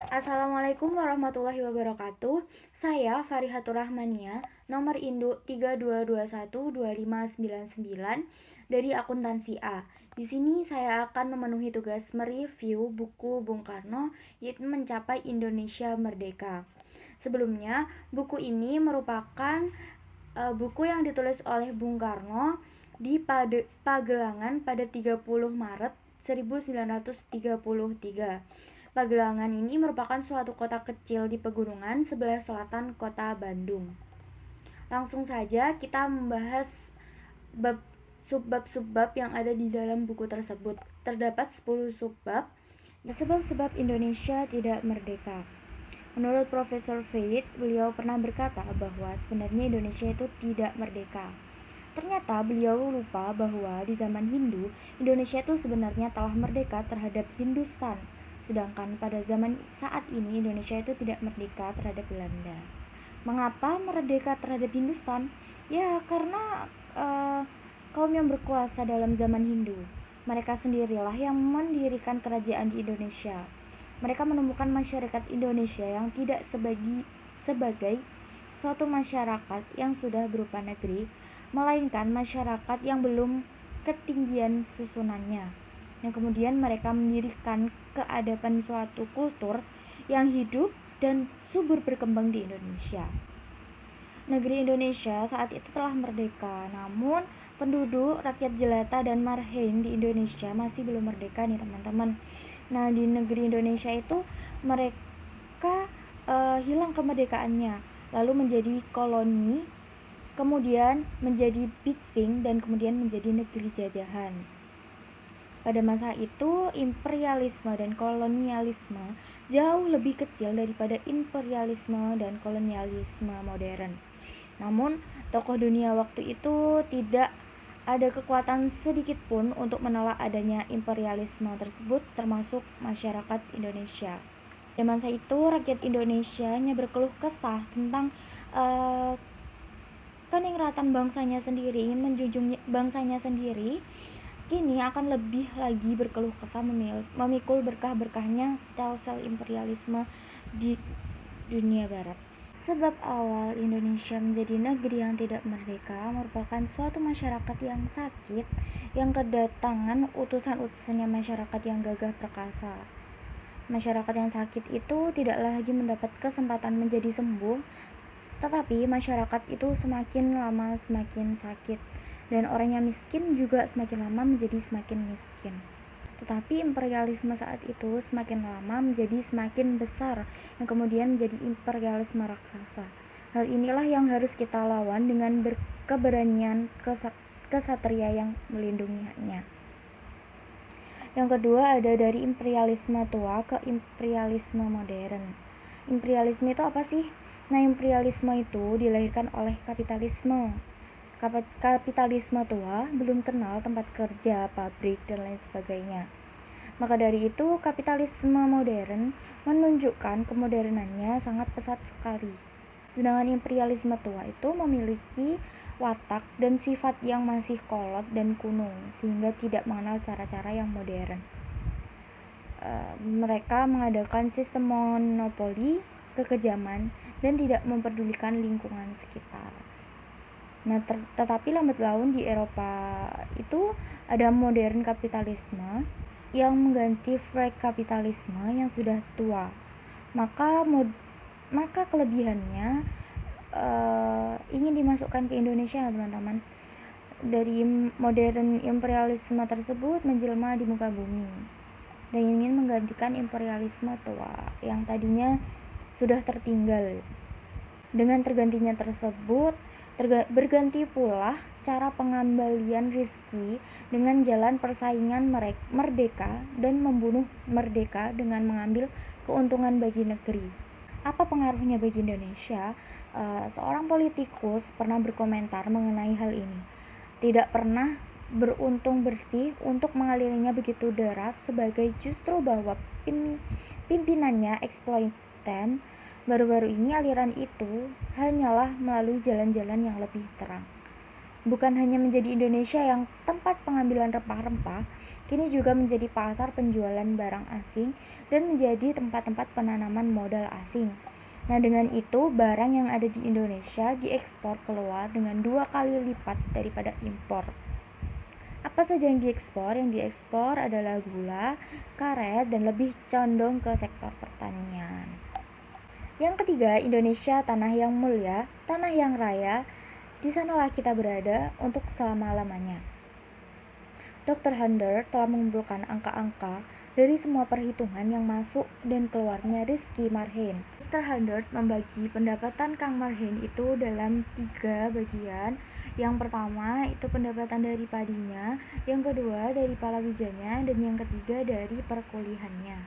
Assalamualaikum warahmatullahi wabarakatuh. Saya Farihatur Rahmania, nomor induk 32212599 dari akuntansi A. Di sini saya akan memenuhi tugas mereview buku Bung Karno, yaitu Mencapai Indonesia Merdeka. Sebelumnya, buku ini merupakan buku yang ditulis oleh Bung Karno di Pagelangan pada 30 Maret 1933. Pagelangan ini merupakan suatu kota kecil di pegunungan sebelah selatan kota Bandung. Langsung saja kita membahas subbab-subbab yang ada di dalam buku tersebut. Terdapat 10 subbab. Sebab-sebab Indonesia tidak merdeka. Menurut Profesor Faith, beliau pernah berkata bahwa sebenarnya Indonesia itu tidak merdeka. Ternyata beliau lupa bahwa di zaman Hindu, Indonesia itu sebenarnya telah merdeka terhadap Hindustan. Sedangkan pada zaman saat ini Indonesia itu tidak merdeka terhadap Belanda. Mengapa merdeka terhadap Hindustan? Ya karena kaum yang berkuasa dalam zaman Hindu. Mereka sendirilah yang mendirikan kerajaan di Indonesia. Mereka menemukan masyarakat Indonesia yang tidak sebagai suatu masyarakat yang sudah berupa negeri, melainkan masyarakat yang belum ketinggian susunannya. Yang kemudian mereka mendirikan keadaban suatu kultur yang hidup dan subur berkembang di Indonesia. Negeri Indonesia saat itu telah merdeka, namun penduduk rakyat jelata dan marhain di Indonesia masih belum merdeka nih teman-teman. Nah, di negeri Indonesia itu mereka hilang kemerdekaannya, lalu menjadi koloni, kemudian menjadi bitsing, dan kemudian menjadi negeri jajahan. Pada masa itu, imperialisme dan kolonialisme jauh lebih kecil daripada imperialisme dan kolonialisme modern. Namun, tokoh dunia waktu itu tidak ada kekuatan sedikit pun untuk menolak adanya imperialisme tersebut, termasuk masyarakat Indonesia. Pada masa itu, rakyat Indonesia hanya berkeluh kesah tentang keningratan bangsanya sendiri, ingin menjunjung bangsanya sendiri. Kini akan lebih lagi berkeluh kesah memikul berkah-berkahnya sel-sel imperialisme di dunia barat. Sebab awal Indonesia menjadi negeri yang tidak merdeka merupakan suatu masyarakat yang sakit, yang kedatangan utusan-utusannya masyarakat yang gagah perkasa. Masyarakat yang sakit itu tidak lagi mendapat kesempatan menjadi sembuh, tetapi masyarakat itu semakin lama semakin sakit, dan orang yang miskin juga semakin lama menjadi semakin miskin. Tetapi imperialisme saat itu semakin lama menjadi semakin besar, yang kemudian menjadi imperialisme raksasa. Hal inilah yang harus kita lawan dengan keberanian kesatria yang melindunginya. Yang kedua ada dari imperialisme tua ke imperialisme modern. Imperialisme itu apa sih? Nah, imperialisme itu dilahirkan oleh kapitalisme. Kapitalisme tua belum kenal tempat kerja, pabrik, dan lain sebagainya. Maka dari itu, kapitalisme modern menunjukkan kemodernannya sangat pesat sekali. Sedangkan imperialisme tua itu memiliki watak dan sifat yang masih kolot dan kuno, sehingga tidak mengenal cara-cara yang modern. Mereka mengadakan sistem monopoli, kekejaman, dan tidak memperdulikan lingkungan sekitar. Nah, tetapi lambat laun di Eropa itu ada modern kapitalisme yang mengganti freak kapitalisme yang sudah tua. Maka kelebihannya ingin dimasukkan ke Indonesia, teman-teman. Dari modern imperialisme tersebut menjelma di muka bumi dan ingin menggantikan imperialisme tua yang tadinya sudah tertinggal. Dengan tergantinya tersebut, berganti pula cara pengembalian rezeki dengan jalan persaingan merdeka dan membunuh merdeka dengan mengambil keuntungan bagi negeri. Apa pengaruhnya bagi Indonesia? Seorang politikus pernah berkomentar mengenai hal ini. Tidak pernah beruntung bersih untuk mengalirinya begitu deras, sebagai justru bahwa pimpinannya eksploitan. Baru-baru ini aliran itu hanyalah melalui jalan-jalan yang lebih terang. Bukan hanya menjadi Indonesia yang tempat pengambilan rempah-rempah, kini juga menjadi pasar penjualan barang asing dan menjadi tempat-tempat penanaman modal asing. Nah, dengan itu barang yang ada di Indonesia diekspor keluar dengan 2 kali lipat daripada impor. Apa saja yang diekspor? Yang diekspor adalah gula, karet, dan lebih condong ke sektor pertanian. Yang ketiga, Indonesia tanah yang mulia, tanah yang raya. Di sanalah kita berada untuk selama-lamanya. Dr. Hunter telah mengumpulkan angka-angka dari semua perhitungan yang masuk dan keluarnya Rizky Marhen. Dr. Hunter membagi pendapatan Kang Marhen itu dalam 3 bagian. Yang pertama itu pendapatan dari padinya, yang kedua dari palawijanya, dan yang ketiga dari perkuliahannya.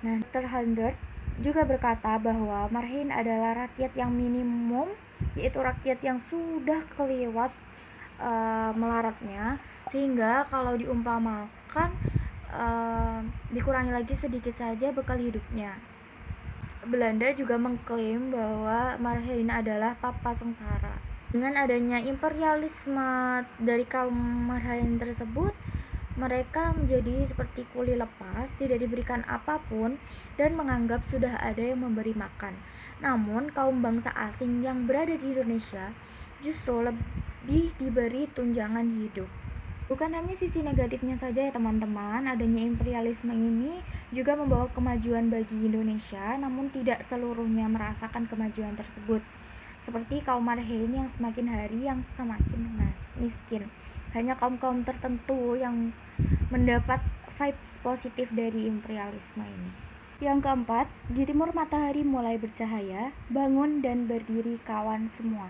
Nah, Dr. Hunter juga berkata bahwa Marhen adalah rakyat yang minimum, yaitu rakyat yang sudah kelewat melaratnya, sehingga kalau diumpamakan dikurangi lagi sedikit saja bekal hidupnya. Belanda juga mengklaim bahwa Marhen adalah papa sengsara. Dengan adanya imperialisme dari kaum Marhen tersebut, mereka menjadi seperti kuli lepas, tidak diberikan apapun dan menganggap sudah ada yang memberi makan. Namun kaum bangsa asing yang berada di Indonesia justru lebih diberi tunjangan hidup. Bukan hanya sisi negatifnya saja ya teman-teman, adanya imperialisme ini juga membawa kemajuan bagi Indonesia, namun tidak seluruhnya merasakan kemajuan tersebut. Seperti kaum Marhen yang semakin hari yang semakin miskin. Hanya kaum-kaum tertentu yang mendapat vibes positif dari imperialisme ini. Yang keempat, di timur matahari mulai bercahaya, bangun dan berdiri kawan semua.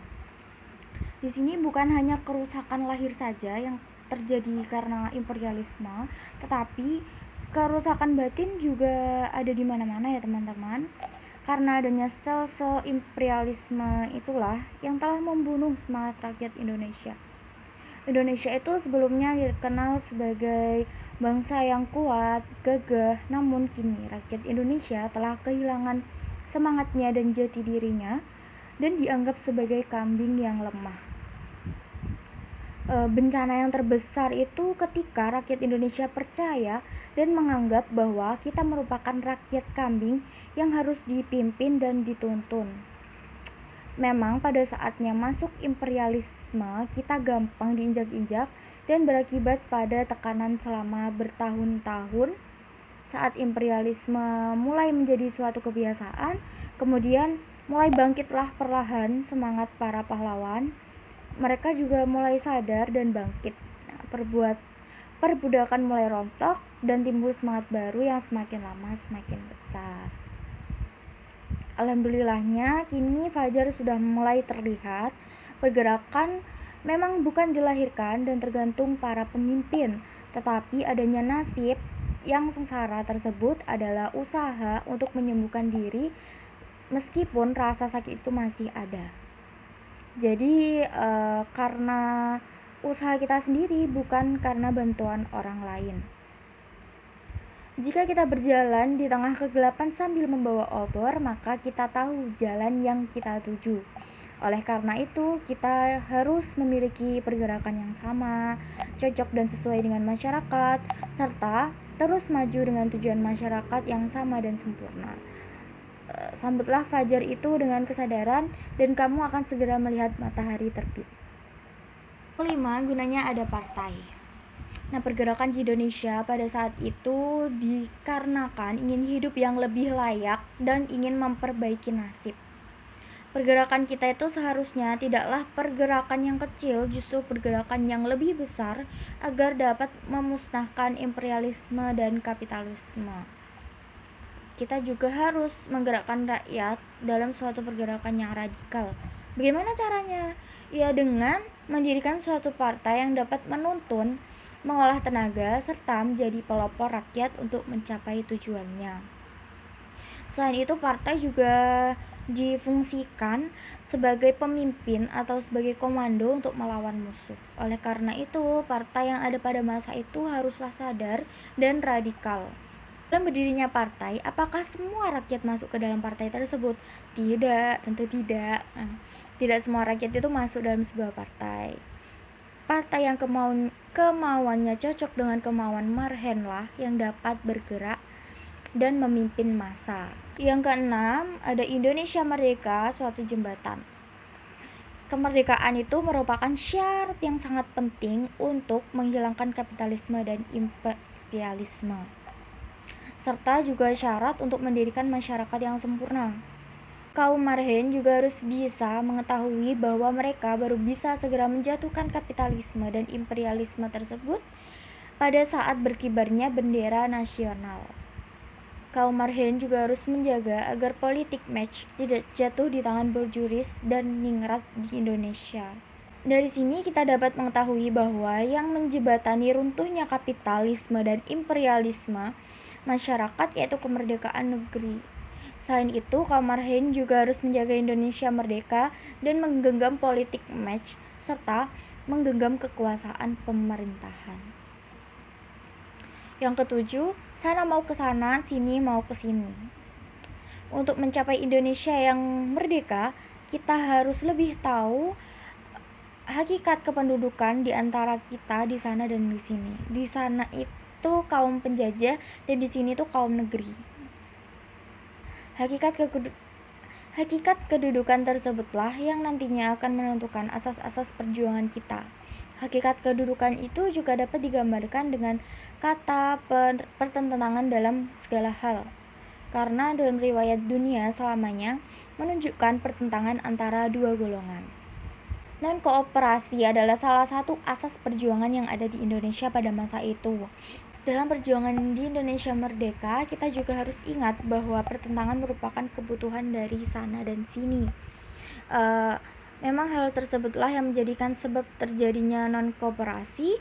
Di sini bukan hanya kerusakan lahir saja yang terjadi karena imperialisme, tetapi kerusakan batin juga ada di mana-mana ya teman-teman. Karena adanya stelsel imperialisme itulah yang telah membunuh semangat rakyat Indonesia. Indonesia itu sebelumnya dikenal sebagai bangsa yang kuat, gagah, namun kini rakyat Indonesia telah kehilangan semangatnya dan jati dirinya dan dianggap sebagai kambing yang lemah. Bencana yang terbesar itu ketika rakyat Indonesia percaya dan menganggap bahwa kita merupakan rakyat kambing yang harus dipimpin dan dituntun. Memang pada saatnya masuk imperialisme, kita gampang diinjak-injak dan berakibat pada tekanan selama bertahun-tahun. Saat imperialisme mulai menjadi suatu kebiasaan, kemudian mulai bangkitlah perlahan semangat para pahlawan. Mereka juga mulai sadar dan bangkit. Perbudakan mulai rontok dan timbul semangat baru yang semakin lama semakin besar. Alhamdulillahnya kini fajar sudah mulai terlihat. Pergerakan memang bukan dilahirkan dan tergantung para pemimpin, tetapi adanya nasib yang sengsara tersebut adalah usaha untuk menyembuhkan diri meskipun rasa sakit itu masih ada. Jadi karena usaha kita sendiri, bukan karena bantuan orang lain. Jika kita berjalan di tengah kegelapan sambil membawa obor, maka kita tahu jalan yang kita tuju. Oleh karena itu, kita harus memiliki pergerakan yang sama, cocok dan sesuai dengan masyarakat, serta terus maju dengan tujuan masyarakat yang sama dan sempurna. Sambutlah fajar itu dengan kesadaran dan kamu akan segera melihat matahari terbit. Kelima, gunanya ada partai. Nah, pergerakan di Indonesia pada saat itu dikarenakan ingin hidup yang lebih layak dan ingin memperbaiki nasib. Pergerakan kita itu seharusnya tidaklah pergerakan yang kecil, justru pergerakan yang lebih besar agar dapat memusnahkan imperialisme dan kapitalisme. Kita juga harus menggerakkan rakyat dalam suatu pergerakan yang radikal. Bagaimana caranya? Ya dengan mendirikan suatu partai yang dapat menuntun, mengolah tenaga, serta menjadi pelopor rakyat untuk mencapai tujuannya. Selain itu, partai juga difungsikan sebagai pemimpin atau sebagai komando untuk melawan musuh. Oleh karena itu, partai yang ada pada masa itu haruslah sadar dan radikal. Dalam berdirinya partai, apakah semua rakyat masuk ke dalam partai tersebut? Tidak, tentu tidak. Tidak semua rakyat itu masuk dalam sebuah partai. Partai yang kemauannya cocok dengan kemauan Marhen lah yang dapat bergerak dan memimpin massa. Yang keenam, ada Indonesia Merdeka, suatu jembatan. Kemerdekaan itu merupakan syarat yang sangat penting untuk menghilangkan kapitalisme dan imperialisme, serta juga syarat untuk mendirikan masyarakat yang sempurna. Kaum Marhen juga harus bisa mengetahui bahwa mereka baru bisa segera menjatuhkan kapitalisme dan imperialisme tersebut pada saat berkibarnya bendera nasional. Kaum Marhen juga harus menjaga agar politik match tidak jatuh di tangan borjuris dan ningrat di Indonesia. Dari sini kita dapat mengetahui bahwa yang menjembatani runtuhnya kapitalisme dan imperialisme masyarakat yaitu kemerdekaan negeri. Selain itu, kaum Marhen juga harus menjaga Indonesia merdeka dan menggenggam politik match serta menggenggam kekuasaan pemerintahan. Yang ketujuh, sana mau ke sana, sini mau ke sini. Untuk mencapai Indonesia yang merdeka, kita harus lebih tahu hakikat kependudukan di antara kita di sana dan di sini. Di sana itu kaum penjajah dan di sini itu kaum negeri. Hakikat kedudukan tersebutlah yang nantinya akan menentukan asas-asas perjuangan kita. Hakikat kedudukan itu juga dapat digambarkan dengan kata pertentangan dalam segala hal. Karena dalam riwayat dunia selamanya menunjukkan pertentangan antara dua golongan. Dan kooperasi adalah salah satu asas perjuangan yang ada di Indonesia pada masa itu. Dalam perjuangan di Indonesia merdeka, kita juga harus ingat bahwa pertentangan merupakan kebutuhan dari sana dan sini. Memang hal tersebutlah yang menjadikan sebab terjadinya non-kooperasi.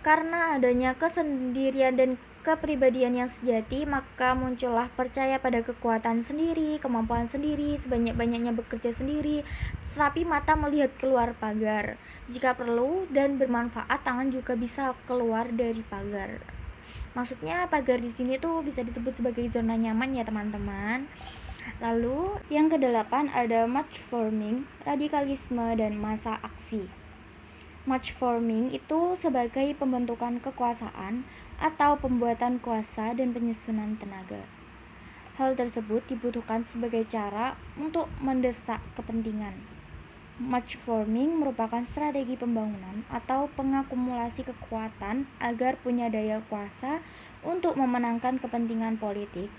Karena adanya kesendirian dan kepribadian yang sejati, maka muncullah percaya pada kekuatan sendiri, kemampuan sendiri, sebanyak-banyaknya bekerja sendiri, tetapi mata melihat keluar pagar. Jika perlu dan bermanfaat, tangan juga bisa keluar dari pagar. Maksudnya pagar di sini tuh bisa disebut sebagai zona nyaman ya teman-teman. Lalu yang kedelapan ada match forming, radikalisme dan massa aksi. Match forming itu sebagai pembentukan kekuasaan atau pembuatan kuasa dan penyusunan tenaga. Hal tersebut dibutuhkan sebagai cara untuk mendesak kepentingan. Match forming merupakan strategi pembangunan atau pengakumulasi kekuatan agar punya daya kuasa untuk memenangkan kepentingan politik,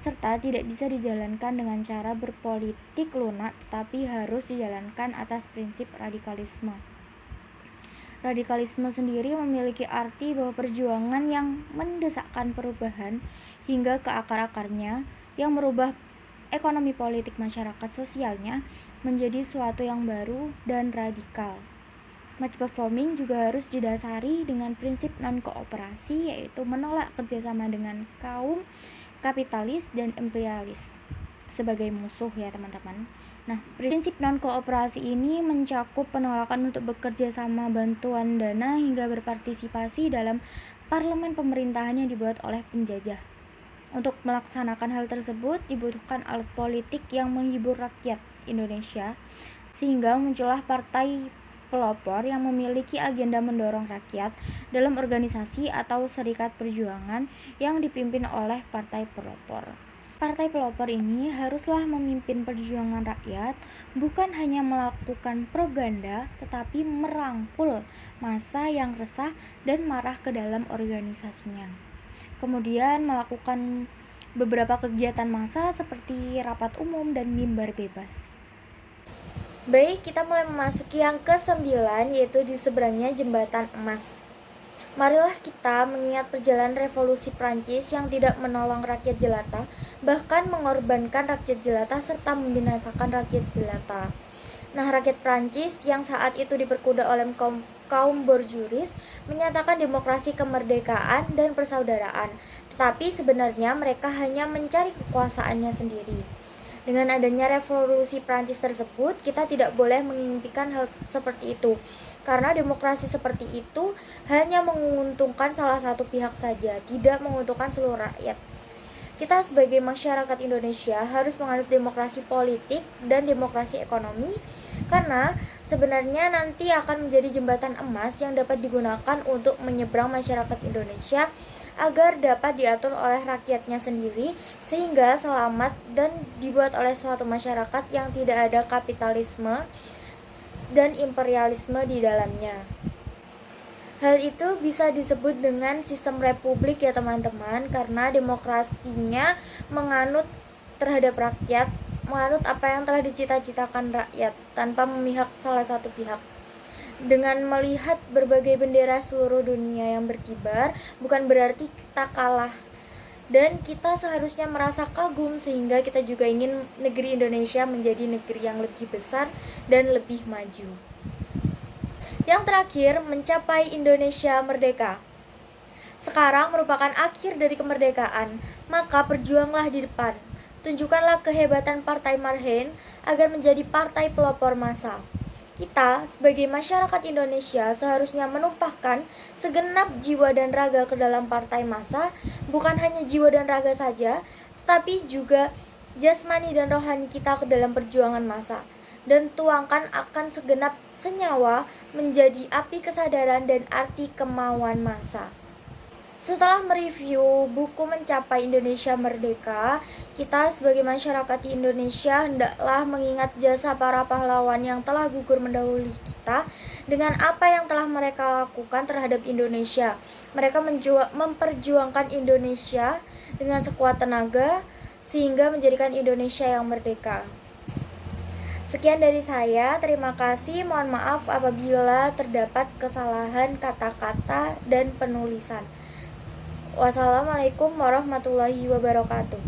serta tidak bisa dijalankan dengan cara berpolitik lunak, tetapi harus dijalankan atas prinsip radikalisme. Radikalisme sendiri memiliki arti bahwa perjuangan yang mendesakkan perubahan hingga ke akar-akarnya, yang merubah ekonomi politik masyarakat sosialnya menjadi suatu yang baru dan radikal. Match performing juga harus didasari dengan prinsip non-kooperasi, yaitu menolak kerjasama dengan kaum kapitalis dan imperialis sebagai musuh ya teman-teman. Nah, prinsip non-kooperasi ini mencakup penolakan untuk bekerja sama, bantuan dana, hingga berpartisipasi dalam parlemen pemerintahan yang dibuat oleh penjajah. Untuk melaksanakan hal tersebut dibutuhkan alat politik yang menghibur rakyat Indonesia, sehingga muncullah partai pelopor yang memiliki agenda mendorong rakyat dalam organisasi atau serikat perjuangan yang dipimpin oleh partai pelopor. Partai pelopor ini haruslah memimpin perjuangan rakyat, bukan hanya melakukan propaganda, tetapi merangkul massa yang resah dan marah ke dalam organisasinya. Kemudian melakukan beberapa kegiatan massa seperti rapat umum dan mimbar bebas. Baik, kita mulai memasuki yang ke-9, yaitu di seberangnya jembatan emas. Marilah kita mengingat perjalanan revolusi Prancis yang tidak menolong rakyat jelata, bahkan mengorbankan rakyat jelata serta membinasakan rakyat jelata. Nah, rakyat Prancis yang saat itu diperkuda oleh kaum borjuris menyatakan demokrasi, kemerdekaan, dan persaudaraan, tetapi sebenarnya mereka hanya mencari kekuasaannya sendiri. Dengan adanya revolusi Prancis tersebut, kita tidak boleh mengimpikan hal seperti itu, karena demokrasi seperti itu hanya menguntungkan salah satu pihak saja, tidak menguntungkan seluruh rakyat. Kita sebagai masyarakat Indonesia harus menganut demokrasi politik dan demokrasi ekonomi, Karena sebenarnya nanti akan menjadi jembatan emas yang dapat digunakan untuk menyeberang masyarakat Indonesia agar dapat diatur oleh rakyatnya sendiri sehingga selamat dan dibuat oleh suatu masyarakat yang tidak ada kapitalisme dan imperialisme di dalamnya. Hal itu bisa disebut dengan sistem republik ya teman-teman, karena demokrasinya menganut terhadap rakyat, menganut apa yang telah dicita-citakan rakyat tanpa memihak salah satu pihak. Dengan melihat berbagai bendera seluruh dunia yang berkibar, bukan berarti kita kalah. Dan kita seharusnya merasa kagum sehingga kita juga ingin negeri Indonesia menjadi negeri yang lebih besar dan lebih maju. Yang terakhir, mencapai Indonesia merdeka. Sekarang merupakan akhir dari kemerdekaan, maka berjuanglah di depan. Tunjukkanlah kehebatan Partai Marhen agar menjadi partai pelopor massa. Kita sebagai masyarakat Indonesia seharusnya menumpahkan segenap jiwa dan raga ke dalam partai massa, bukan hanya jiwa dan raga saja, tetapi juga jasmani dan rohani kita ke dalam perjuangan massa, dan tuangkan akan segenap senyawa menjadi api kesadaran dan arti kemauan massa. Setelah mereview buku Mencapai Indonesia Merdeka, kita sebagai masyarakat di Indonesia hendaklah mengingat jasa para pahlawan yang telah gugur mendahului kita dengan apa yang telah mereka lakukan terhadap Indonesia. Mereka memperjuangkan Indonesia dengan sekuat tenaga sehingga menjadikan Indonesia yang merdeka. Sekian dari saya, terima kasih. Mohon maaf apabila terdapat kesalahan kata-kata dan penulisan. Wassalamualaikum warahmatullahi wabarakatuh.